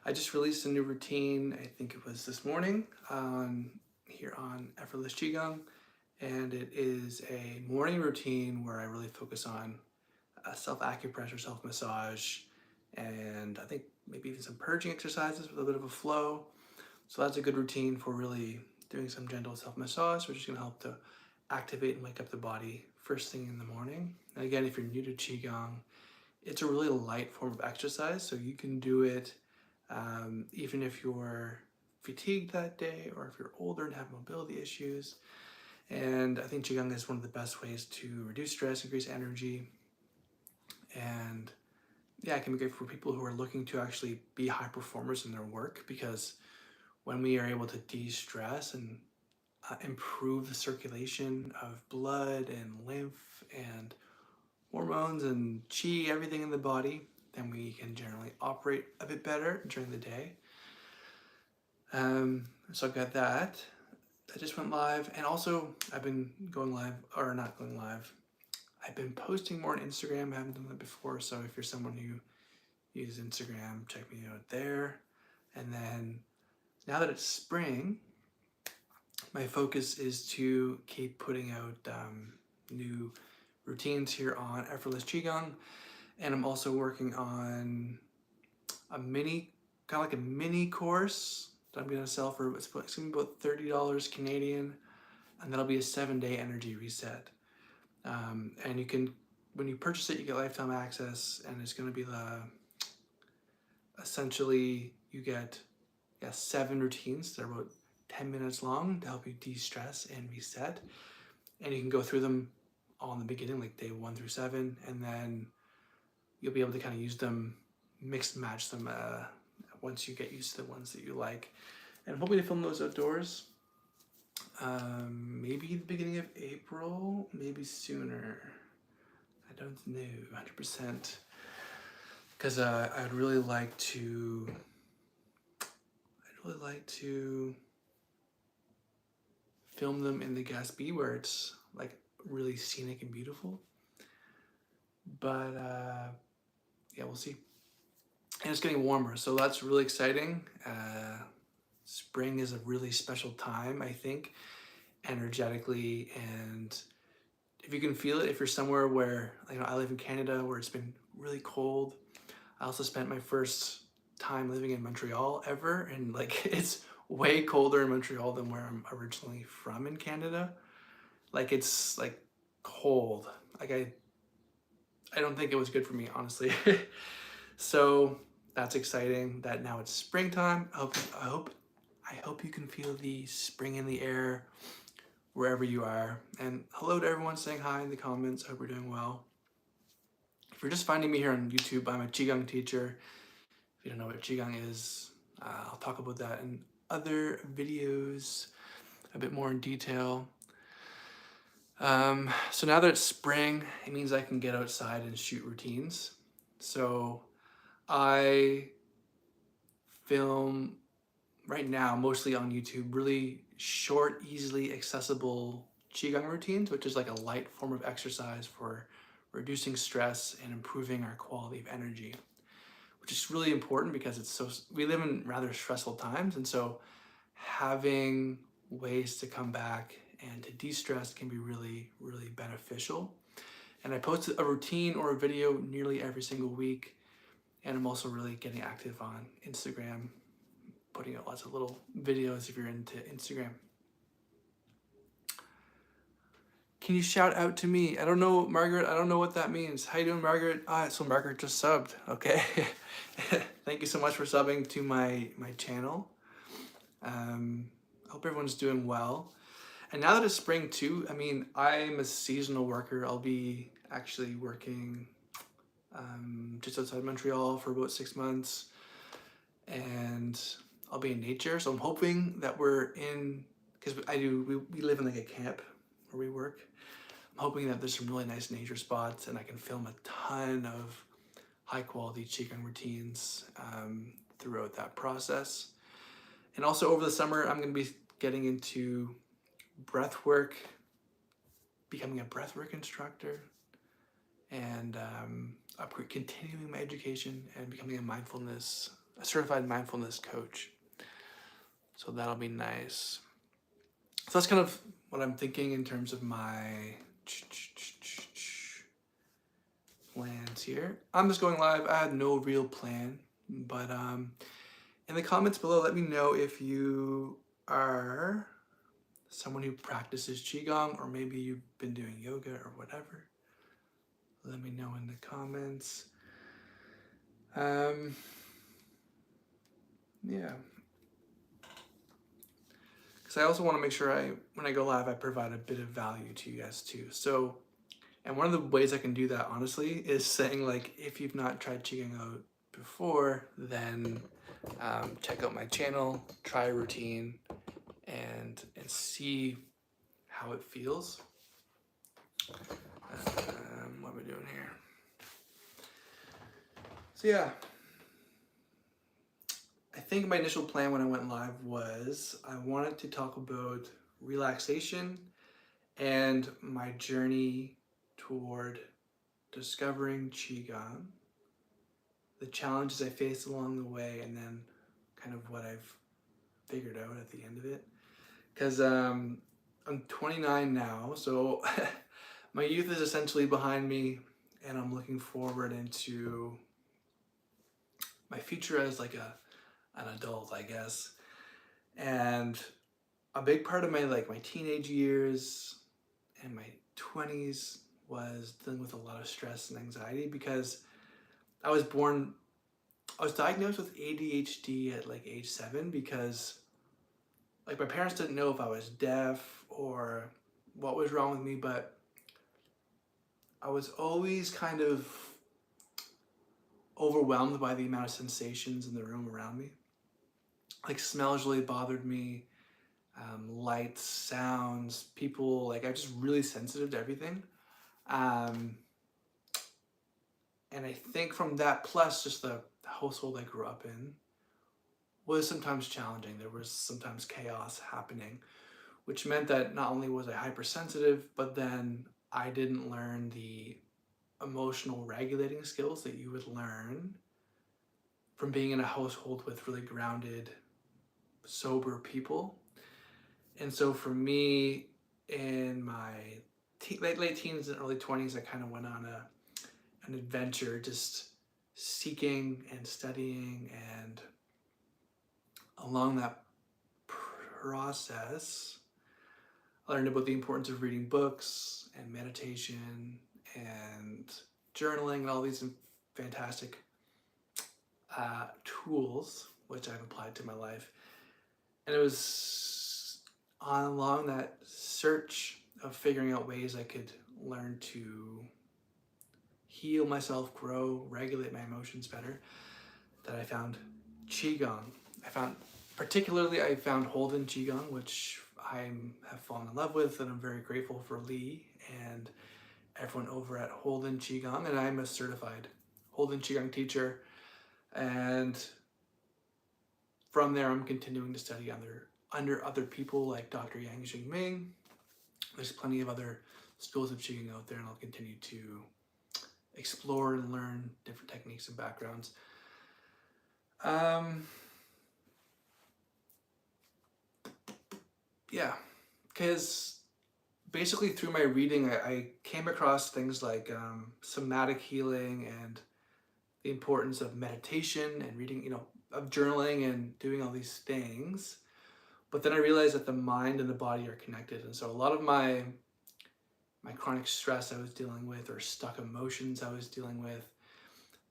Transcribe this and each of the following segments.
I just released a new routine, I think it was this morning, here on Effortless Qigong, and it is a morning routine where I really focus on self-acupressure, self-massage, and I think maybe even some purging exercises with a bit of a flow. So that's a good routine for really doing some gentle self-massage, which is going to help to activate and wake up the body first thing in the morning. And again, if you're new to Qigong, it's a really light form of exercise, so you can do it even if you're fatigued that day or if you're older and have mobility issues. And I think Qigong is one of the best ways to reduce stress, increase energy, and yeah, it can be great for people who are looking to actually be high performers in their work, because when we are able to de-stress and improve the circulation of blood and lymph and hormones and chi, everything in the body, then we can generally operate a bit better during the day. So I've got that. That just went live. And also I've been going live, or not going live. I've been posting more on Instagram. I haven't done that before. So if you're someone who uses Instagram, check me out there. And then now that it's spring, my focus is to keep putting out new routines here on Effortless Qigong. And I'm also working on a mini, kind of like a mini course that I'm gonna sell for, it's gonna be about $30 Canadian, and that'll be a 7-day energy reset. And you can, when you purchase it, you get lifetime access, and it's gonna be essentially you get 7 routines that are about 10 minutes long to help you de-stress and reset. And you can go through them all in the beginning, like day 1 through 7, and then you'll be able to kind of use them, mix and match them once you get used to the ones that you like. And I'm hoping to film those outdoors, maybe the beginning of April, maybe sooner. I don't know 100%, because I'd really like to film them in the Gaspé, where it's like really scenic and beautiful. But yeah, we'll see. And it's getting warmer, so that's really exciting. Spring is a really special time, I think, energetically, and if you can feel it, if you're somewhere where, I live in Canada where it's been really cold. I also spent my first time living in Montreal ever, and like it's way colder in Montreal than where I'm originally from in Canada. Like it's like cold. Like I don't think it was good for me, honestly. So that's exciting that now it's springtime. I hope you can feel the spring in the air wherever you are. And hello to everyone saying hi in the comments. Hope you're doing well. If you're just finding me here on YouTube, I'm a Qigong teacher. If you don't know what Qigong is, I'll talk about that in other videos a bit more in detail. So now that it's spring, it means I can get outside and shoot routines. So I film right now mostly on YouTube really short, easily accessible Qigong routines, which is like a light form of exercise for reducing stress and improving our quality of energy, which is really important because we live in rather stressful times, and so having ways to come back and to de-stress can be really, really beneficial. And I post a routine or a video nearly every single week, and I'm also really getting active on Instagram, putting out lots of little videos if you're into Instagram. Can you shout out to me? I don't know, Margaret. I don't know what that means. How you doing, Margaret? So Margaret just subbed. Okay. Thank you so much for subbing to my channel. I hope everyone's doing well. And now that it's spring too, I'm a seasonal worker. I'll be actually working just outside Montreal for about 6 months, and I'll be in nature. So I'm hoping that because we live in like a camp where we work. I'm hoping that there's some really nice nature spots and I can film a ton of high quality Qigong routines throughout that process. And also over the summer, I'm going to be getting into breath work, becoming a breathwork instructor, and continuing my education and becoming a mindfulness a certified mindfulness coach. So that'll be nice. So that's kind of what I'm thinking in terms of my plans here. I'm just going live. I had no real plan, but in the comments below, let me know if you are someone who practices Qigong, or maybe you've been doing yoga or whatever. Let me know in the comments. Yeah. Because I also want to make sure when I go live, I provide a bit of value to you guys too. So, and one of the ways I can do that, honestly, is saying like, if you've not tried Qigong out before, then check out my channel, try a routine, and see how it feels. What am I doing here? So yeah, I think my initial plan when I went live was I wanted to talk about relaxation and my journey toward discovering Qigong, the challenges I faced along the way, and then kind of what I've figured out at the end of it. Because I'm 29 now, so my youth is essentially behind me, and I'm looking forward into my future as like an adult, I guess. And a big part of my teenage years and my 20s was dealing with a lot of stress and anxiety because I was diagnosed with ADHD at like age 7 because like my parents didn't know if I was deaf or what was wrong with me, but I was always kind of overwhelmed by the amount of sensations in the room around me. Like smells really bothered me, lights, sounds, people, like I'm just really sensitive to everything. And I think from that, plus just the household I grew up in, was sometimes challenging. There was sometimes chaos happening, which meant that not only was I hypersensitive, but then I didn't learn the emotional regulating skills that you would learn from being in a household with really grounded, sober people. And so for me, in my late teens and early 20s, I kind of went on an adventure just seeking and studying, and along that process I learned about the importance of reading books and meditation and journaling and all these fantastic tools which I've applied to my life. And it was along that search of figuring out ways I could learn to heal myself, grow, regulate my emotions better, that I found Qigong. I found Holden Qigong, which I have fallen in love with, and I'm very grateful for Lee and everyone over at Holden Qigong. And I'm a certified Holden Qigong teacher. And from there, I'm continuing to study under other people like Dr. Yang Xingming. There's plenty of other schools of Qigong out there, and I'll continue to explore and learn different techniques and backgrounds. Yeah, because basically through my reading, I came across things like somatic healing and the importance of meditation and reading, of journaling and doing all these things. But then I realized that the mind and the body are connected. And so a lot of my chronic stress I was dealing with, or stuck emotions I was dealing with,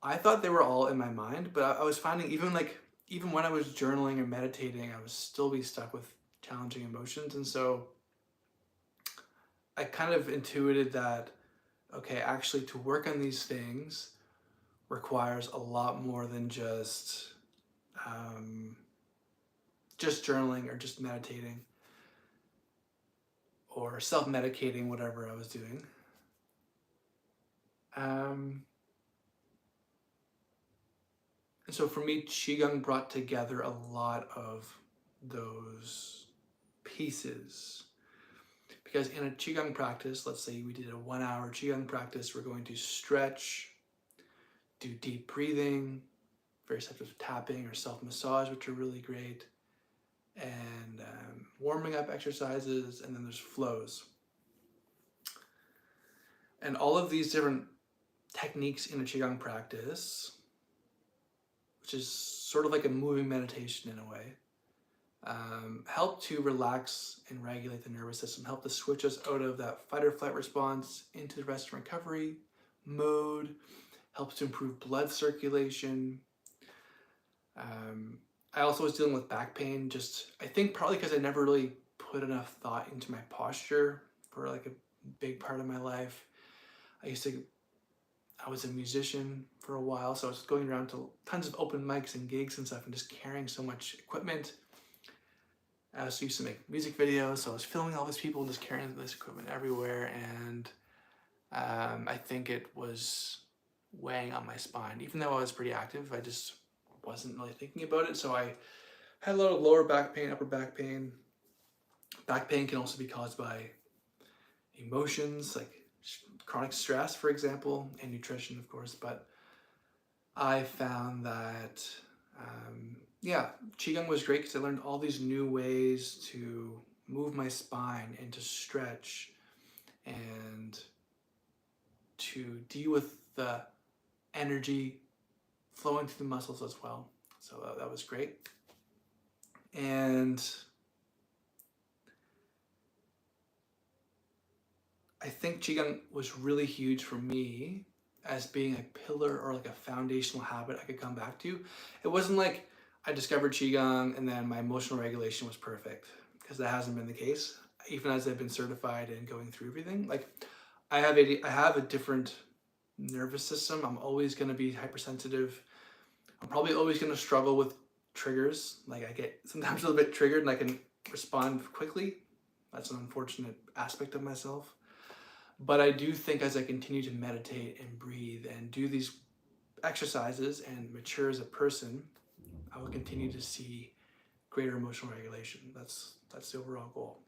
I thought they were all in my mind, but I was finding even when I was journaling or meditating, I would still be stuck with challenging emotions. And so I kind of intuited that, okay, actually to work on these things requires a lot more than just journaling or just meditating or self-medicating, whatever I was doing. And so for me, Qigong brought together a lot of those pieces. Because in a Qigong practice, let's say we did a 1 hour Qigong practice, we're going to stretch, do deep breathing, various types of tapping or self-massage, which are really great, and warming up exercises, and then there's flows. And all of these different techniques in a Qigong practice, which is sort of like a moving meditation in a way, help to relax and regulate the nervous system, help to switch us out of that fight or flight response into the rest and recovery mode, helps to improve blood circulation. I also was dealing with back pain, I think probably because I never really put enough thought into my posture for like a big part of my life. I was a musician for a while, so I was going around to tons of open mics and gigs and stuff and just carrying so much equipment. I also used to make music videos, so I was filming all these people and just carrying this equipment everywhere, and I think it was weighing on my spine. Even though I was pretty active, I just wasn't really thinking about it, so I had a lot of lower back pain, upper back pain. Back pain can also be caused by emotions, like chronic stress, for example, and nutrition, of course, but I found that Qigong was great because I learned all these new ways to move my spine and to stretch and to deal with the energy flowing through the muscles as well. So that was great. And I think Qigong was really huge for me as being a pillar or like a foundational habit I could come back to. It wasn't like I discovered Qigong and then my emotional regulation was perfect, because that hasn't been the case. Even as I've been certified and going through everything, like I have a different nervous system. I'm always going to be hypersensitive. I'm probably always going to struggle with triggers. Like I get sometimes a little bit triggered and I can respond quickly. That's an unfortunate aspect of myself. But I do think as I continue to meditate and breathe and do these exercises and mature as a person, I will continue to see greater emotional regulation. That's the overall goal.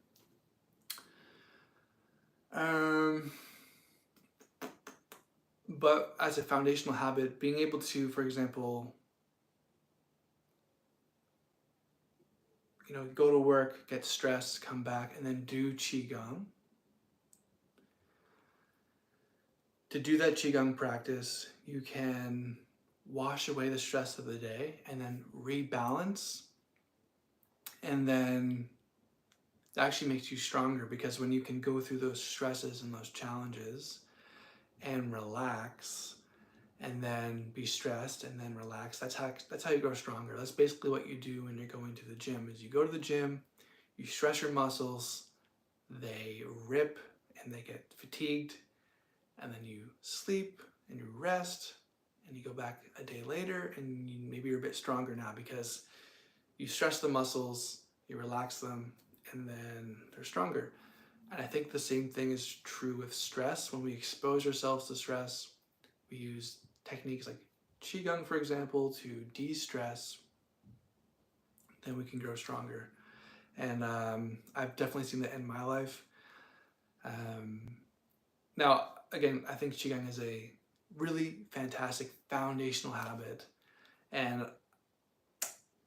But as a foundational habit, being able to, for example, go to work, get stressed, come back, and then do Qigong. To do that Qigong practice, you can wash away the stress of the day and then rebalance. And then it actually makes you stronger, because when you can go through those stresses and those challenges and relax and then be stressed and then relax, that's how you grow stronger. That's basically what you do when you're going to the gym. Is you go to the gym, you stress your muscles, they rip and they get fatigued, and then you sleep and you rest and you go back a day later and maybe you're a bit stronger now because you stress the muscles, you relax them, and then they're stronger. And I think the same thing is true with stress. When we expose ourselves to stress, we use techniques like Qigong, for example, to de-stress, then we can grow stronger. And I've definitely seen that in my life. Now, again, I think Qigong is a really fantastic foundational habit. And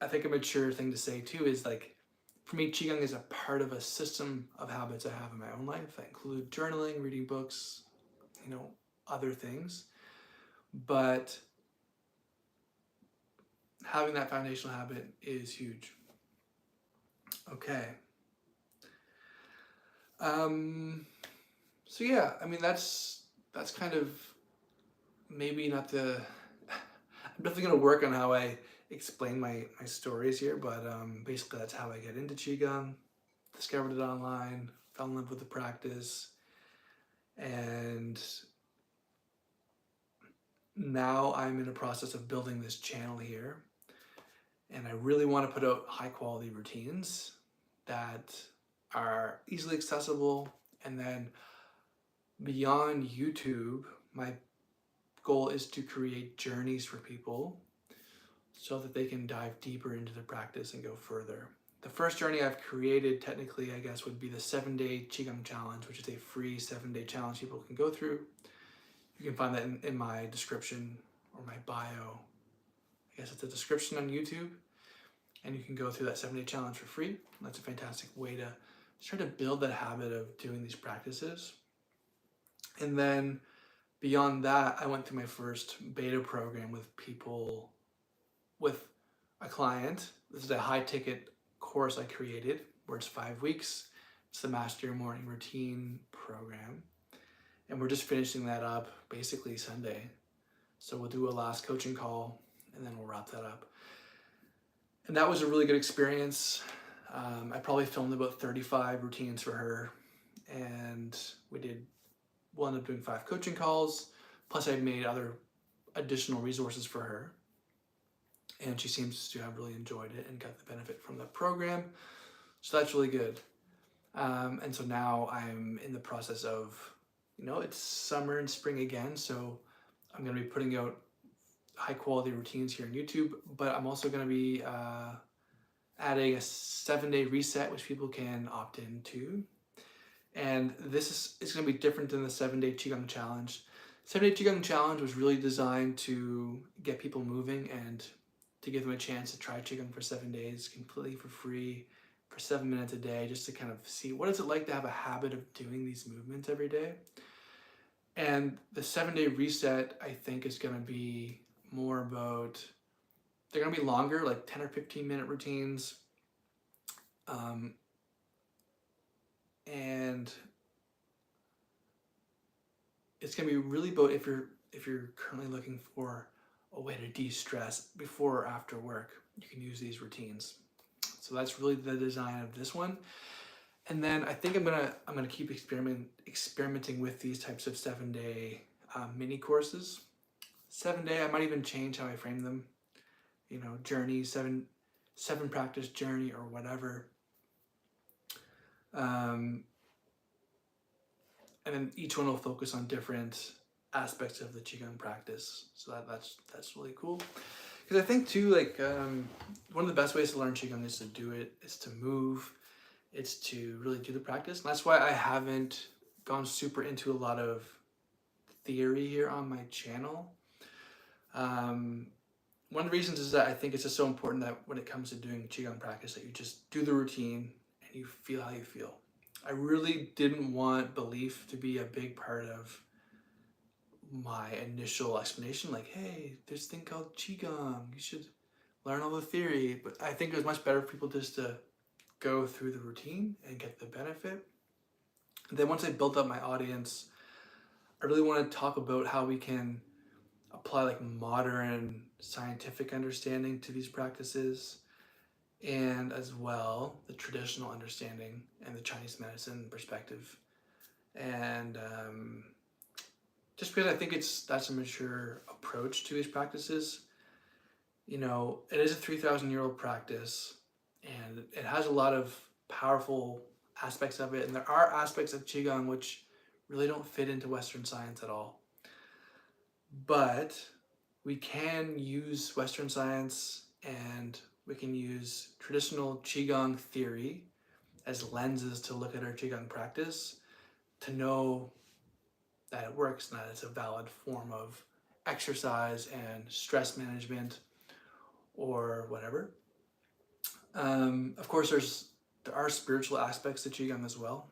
I think a mature thing to say too is, like, for me, Qigong is a part of a system of habits I have in my own life that include journaling, reading books, other things. But having that foundational habit is huge. Okay. So yeah, I mean, that's kind of maybe not the... I'm definitely going to work on how I explain my stories here, but basically that's how I get into Qigong, discovered it online, fell in love with the practice, and now I'm in a process of building this channel here, and I really want to put out high quality routines that are easily accessible. And then beyond YouTube, my goal is to create journeys for people so that they can dive deeper into the practice and go further. The first journey I've created, technically, I guess, would be the 7-day Qigong challenge, which is a free 7-day challenge people can go through. You can find that in my description or my bio, I guess it's a description on YouTube, and you can go through that 7-day challenge for free. That's a fantastic way to start to build that habit of doing these practices. And then beyond that, I went through my first beta program with people, with a client. This is a high ticket course I created where it's 5 weeks. It's the Master Your Morning Routine program. And we're just finishing that up basically Sunday. So we'll do a last coaching call and then we'll wrap that up. And that was a really good experience. I probably filmed about 35 routines for her, and we'll end up doing 5 coaching calls. Plus I made other additional resources for her. And she seems to have really enjoyed it and got the benefit from the program. So that's really good. And so now I'm in the process of, it's summer and spring again. So I'm going to be putting out high quality routines here on YouTube, but I'm also going to be adding a 7-day reset, which people can opt into. And this is going to be different than the 7-day Qigong challenge. 7-day Qigong challenge was really designed to get people moving and to give them a chance to try Qigong for 7 days completely for free for 7 minutes a day, just to kind of see what is it like to have a habit of doing these movements every day. And the 7-day reset, I think, is going to be more about, they're going to be longer, like 10 or 15 minute routines. And it's going to be really about if you're currently looking for a way to de-stress before or after work, you can use these routines. So that's really the design of this one. And then I think I'm gonna keep experimenting with these types of 7-day mini courses. 7-day, I might even change how I frame them. Journey, seven practice journey or whatever. And then each one will focus on different aspects of the Qigong practice. So that's really cool. Because I think too, one of the best ways to learn Qigong is to do it, is to move, it's to really do the practice. And that's why I haven't gone super into a lot of theory here on my channel. One of the reasons is that I think it's just so important that when it comes to doing Qigong practice, that you just do the routine and you feel how you feel. I really didn't want belief to be a big part of my initial explanation, like, hey, there's a thing called Qigong, you should learn all the theory. But I think it was much better for people just to go through the routine and get the benefit. And then once I built up my audience, I really want to talk about how we can apply modern scientific understanding to these practices, and as well the traditional understanding and the Chinese medicine perspective. And just because I think that's a mature approach to these practices. It is a 3,000-year-old practice, and it has a lot of powerful aspects of it. And there are aspects of Qigong which really don't fit into Western science at all. But we can use Western science and we can use traditional Qigong theory as lenses to look at our Qigong practice, to know that it works and that it's a valid form of exercise and stress management or whatever. Of course, there are spiritual aspects to Qigong as well.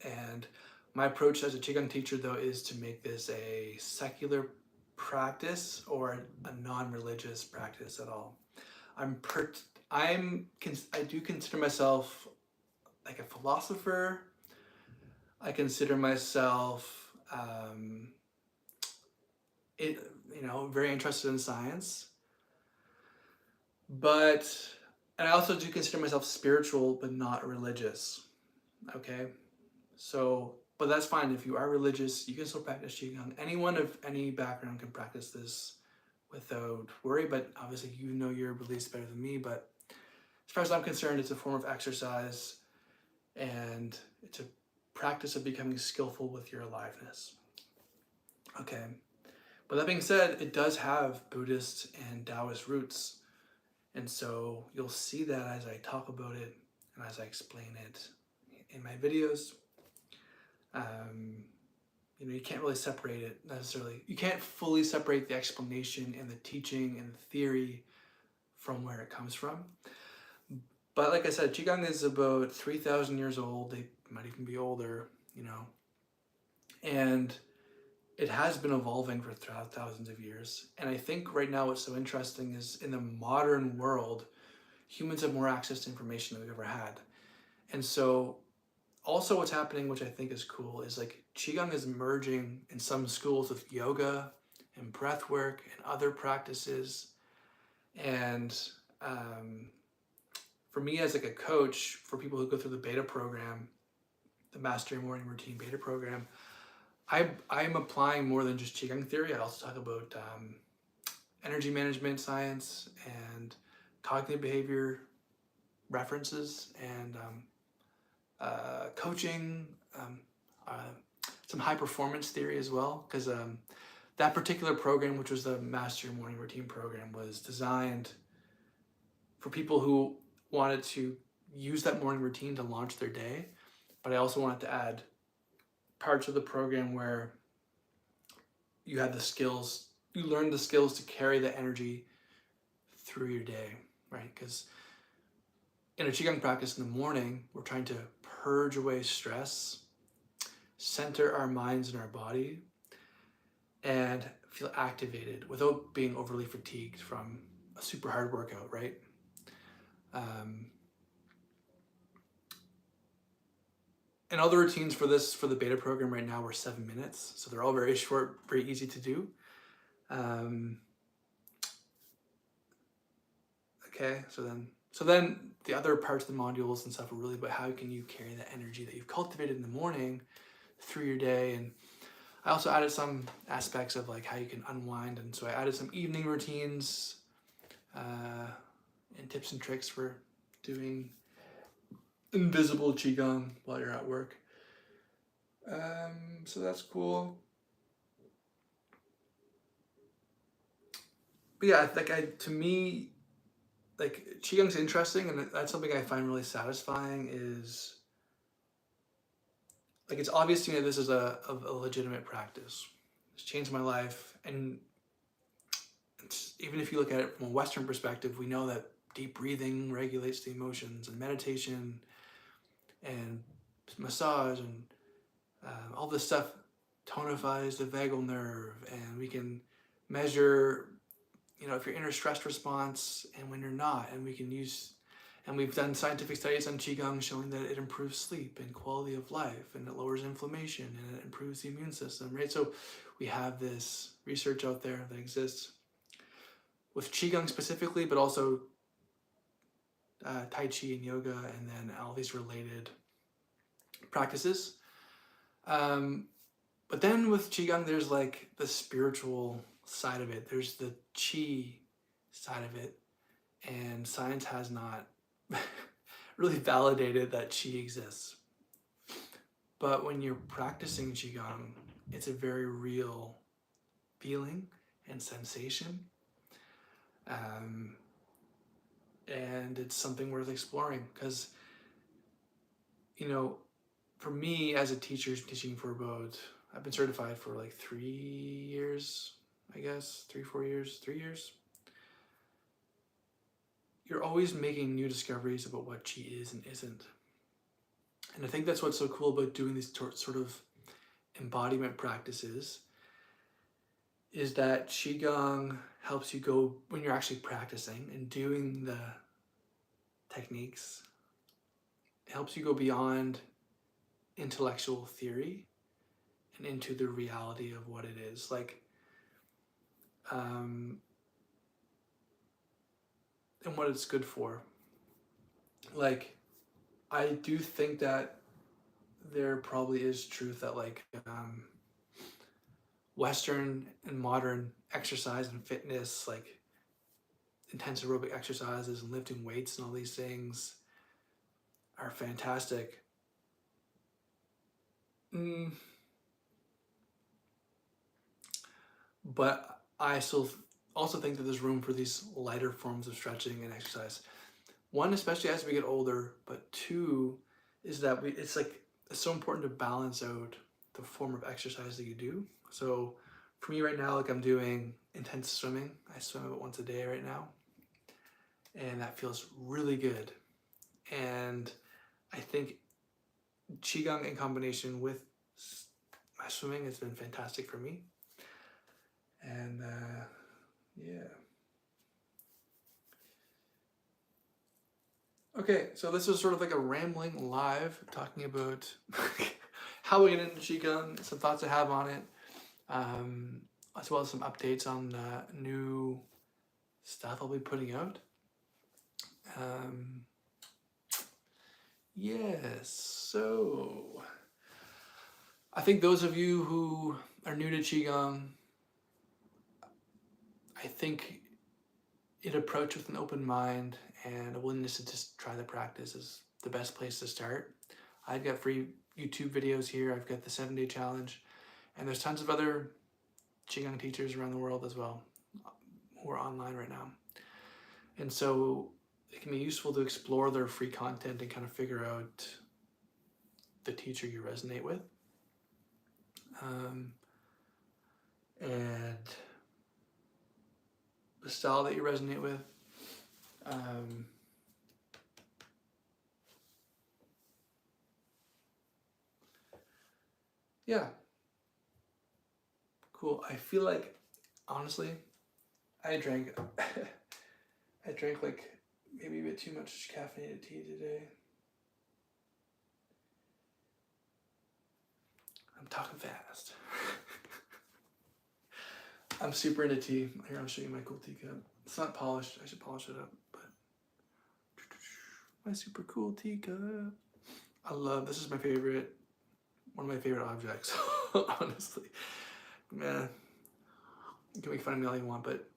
And my approach as a Qigong teacher, though, is to make this a secular practice or a non-religious practice at all. I do consider myself like a philosopher. I consider myself very interested in science, and I also do consider myself spiritual but not religious. Okay, but that's fine. If you are religious, you can still practice Qigong. Anyone of any background can practice this without worry, but obviously your beliefs better than me. But as far as I'm concerned, it's a form of exercise, and it's a practice of becoming skillful with your aliveness. Okay, but that being said, it does have Buddhist and Taoist roots, and so you'll see that as I talk about it and as I explain it in my videos. You can't really separate it necessarily. You can't fully separate the explanation and the teaching and the theory from where it comes from. But like I said, Qigong is about 3,000 years old. They might even be older, you know. And it has been evolving for thousands of years. And I think right now what's so interesting is in the modern world, humans have more access to information than we've ever had. And so also what's happening, which I think is cool, is like Qigong is merging in some schools with yoga and breath work and other practices. And for me as like a coach, for people who go through the beta program, the Master Your Morning Routine beta program, I'm applying more than just Qigong theory. I also talk about energy management science and cognitive behavior references and coaching, some high performance theory as well, because that particular program, which was the Master Your Morning Routine program, was designed for people who wanted to use that morning routine to launch their day. But I also wanted to add parts of the program where you had the skills, you learned the skills to carry the energy through your day, right? Because in a Qigong practice in the morning, we're trying to purge away stress, center our minds and our body, and feel activated without being overly fatigued from a super hard workout, right? And all the routines for the beta program right now were 7 minutes. So they're all very short, very easy to do. Okay, so then the other parts of the modules and stuff are really about how can you carry that energy that you've cultivated in the morning through your day. And I also added some aspects of like how you can unwind. And so I added some evening routines and tips and tricks for doing invisible Qigong while you're at work. So that's cool. But yeah, like to me, like Qigong's interesting, and that's something I find really satisfying. Is like it's obvious to me that this is a legitimate practice. It's changed my life, and even if you look at it from a Western perspective, we know that deep breathing regulates the emotions, and meditation, and massage, and all this stuff tonifies the vagal nerve, and we can measure, you know, if you're in a stress response and when you're not, and we can use, and we've done scientific studies on Qigong showing that it improves sleep and quality of life, and it lowers inflammation, and it improves the immune system, right? So we have this research out there that exists with Qigong specifically, but also Tai Chi and yoga, and then all these related practices. But then with Qigong, there's like the spiritual side of it. There's the Qi side of it. And science has not really validated that Qi exists. But when you're practicing Qigong, it's a very real feeling and sensation. And it's something worth exploring because, you know, for me as a teacher teaching for about, I've been certified for like 3 years, I guess, 3 years. You're always making new discoveries about what Qi is and isn't. And I think that's what's so cool about doing these sort of embodiment practices, is that Qigong helps you go, when you're actually practicing and doing the techniques, it helps you go beyond intellectual theory and into the reality of what it is. Like, and what it's good for. Like, I do think that there probably is truth that like Western and modern exercise and fitness, like intense aerobic exercises and lifting weights and all these things are fantastic. But I still also think that there's room for these lighter forms of stretching and exercise. One, especially as we get older, but two, is that it's so important to balance out the form of exercise that you do. So for me right now, like I'm doing intense swimming. I swim about once a day right now. and that feels really good. And I think Qigong in combination with my swimming has been fantastic for me. And yeah. Okay, so this is sort of like a rambling live talking about how we get into Qigong, some thoughts I have on it, as well as some updates on new stuff I'll be putting out. Yes, so I think those of you who are new to Qigong, I think an approach with an open mind and a willingness to just try the practice is the best place to start. I've got free YouTube videos here. I've got the 7-day challenge, and there's tons of other Qigong teachers around the world as well who are online right now. And so it can be useful to explore their free content and kind of figure out the teacher you resonate with. And the style that you resonate with. Yeah. Cool. I feel like, honestly, I drank like maybe a bit too much caffeinated tea today. I'm talking fast. I'm super into tea. Here, I'll show you my cool teacup. It's not polished. I should polish it up, but my super cool teacup. I love, this is my favorite, one of my favorite objects, honestly. Man, you can make fun of me all you want, but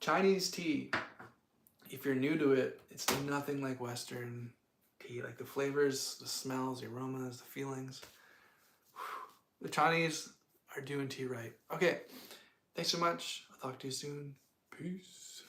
Chinese tea, if you're new to it, it's nothing like Western tea. Like the flavors, the smells, the aromas, the feelings. The Chinese are doing tea right. Okay, thanks so much. I'll talk to you soon. Peace.